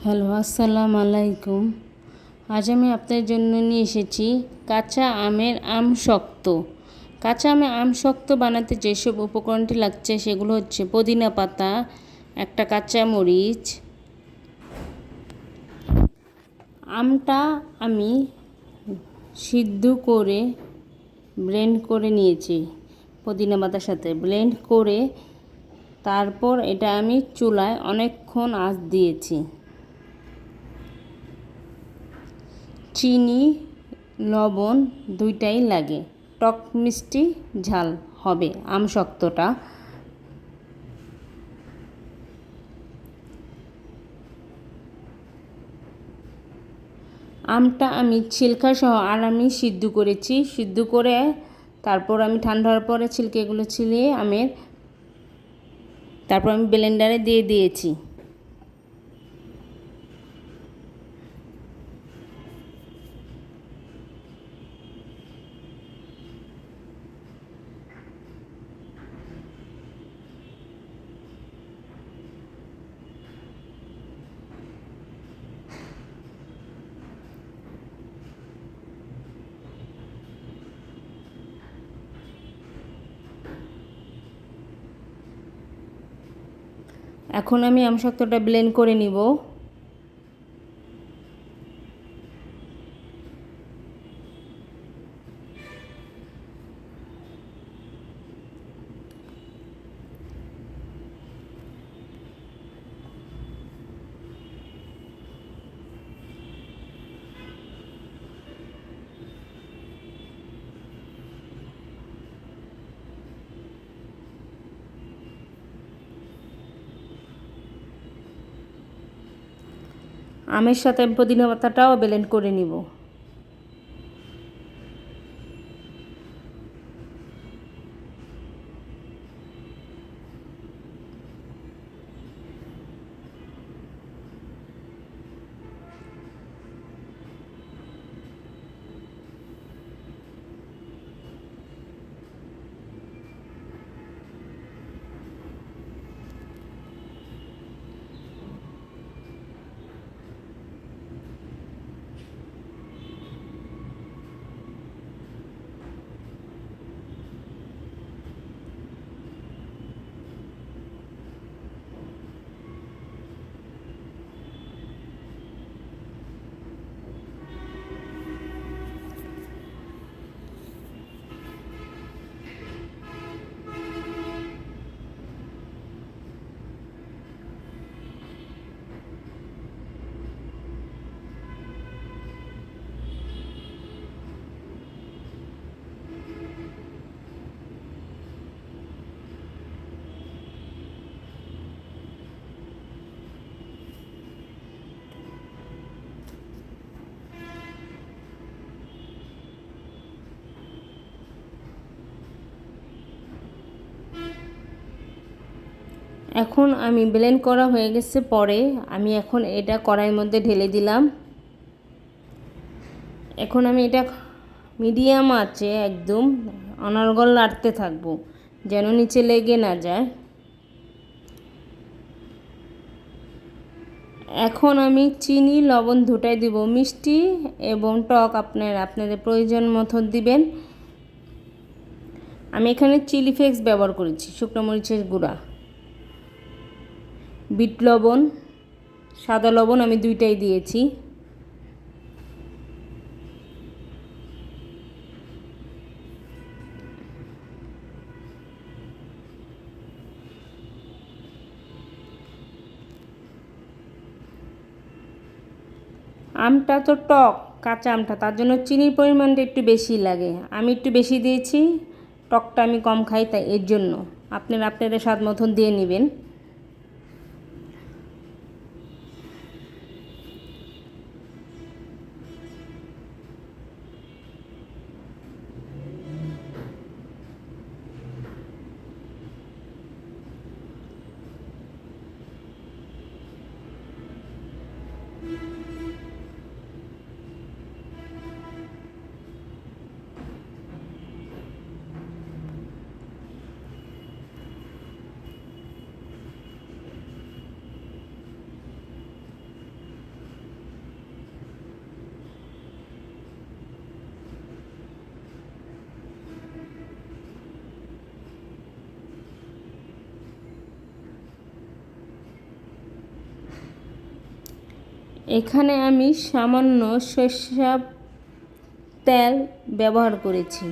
Hello, আসসালামু আলাইকুম। আজ আমি আপনাদের জন্য নিয়ে এসেছি কাঁচা আমের আমশক্ত। কাঁচা আমের আমশক্ত বানাতে যেসব উপকরণটি লাগছে সেগুলো হচ্ছে পুদিনা পাতা, একটা কাঁচা মরিচ। আমটা আমি সিদ্ধ করে ব্লেন্ড করে নিয়েছি, পুদিনা পাতার সাথে ব্লেন্ড করে তারপর এটা আমি চুলায় অনেকক্ষণ আঁচ দিয়েছি। চিনি, লবণ দুইটাই লাগে, টক মিষ্টি ঝাল হবে আমশক্তটা। আমটা আমি ছিলকা সহ আমি সিদ্ধ করেছি, সিদ্ধ করে তারপর আমি ঠান্ডার পরে ছিলকেগুলো ছিলিয়ে তারপর আমি ব্লেন্ডারে দিয়ে দিয়েছি। এখন আমি আমশক্তটা ব্লেন্ড করে নিব। আমের সাথে পুদিনা পাতাটাও ব্লেন্ড করে নিব। এখন আমি ব্লেন্ড করা হয়ে গেছে, পরে আমি এখন এটা কড়াইয়ের মধ্যে ঢেলে দিলাম। এখন আমি এটা মিডিয়াম আঁচে একদম অনর্গল নাড়তে থাকবো যেন নিচে লেগে না যায়। এখন আমি চিনি লবণ দুটাই দিব, মিষ্টি এবং টক আপনাদের প্রয়োজন মতো দিবেন। আমি এখানে চিলি ফ্লেক্স ব্যবহার করেছি, শুকনো মরিচের গুঁড়া, বিট লবণ, সাদা লবণ আমি দুইটাই দিয়েছি। আমটা তো টক, কাঁচা আমটা, তার জন্য চিনির পরিমাণটা একটু বেশি লাগে, আমি একটু বেশি দিয়েছি। টকটা আমি কম খাই, তাই এর জন্য আপনাদের স্বাদ মতন দিয়ে নেবেন। এখানে আমি সামান্য সরিষার তেল ব্যবহার করেছি।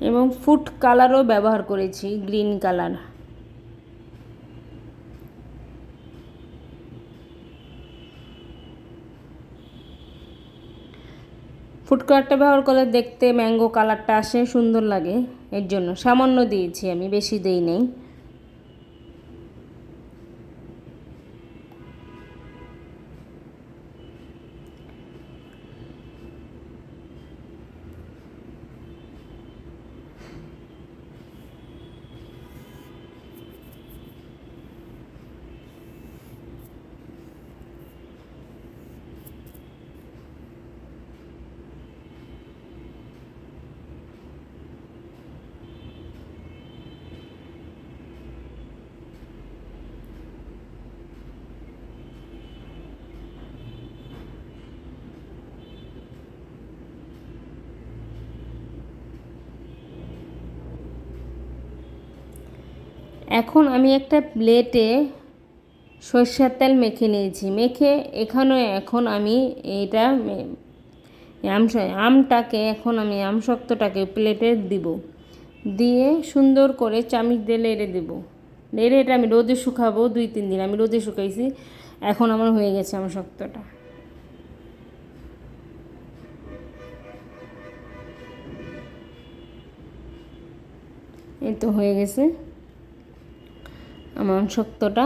এবং ফুড কালারও ব্যবহার করেছি, গ্রিন কালার। ফুড কালারটা ব্যবহার করলে দেখতে ম্যাঙ্গো কালারটা আসে, সুন্দর লাগে, এর জন্য সামান্য দিয়েছি, আমি বেশি দেই নাই। এখন আমি একটা প্লেটে সরষের তেল মেখে নিয়েছি। মেখে এখন আমি এটা আমটাকে এখন আমি আমশক্তটাকে প্লেটে দিব। দিয়ে সুন্দর করে চামচ দিয়ে নেড়ে দেবো। নেড়ে এটা আমি রোদে শুকাবো, 2-3 দিন আমি রোদে শুকাইছি। এখন আমার হয়ে গেছে আমশক্তটা। এই তো হয়ে গেছে আমার আমশক্তটা।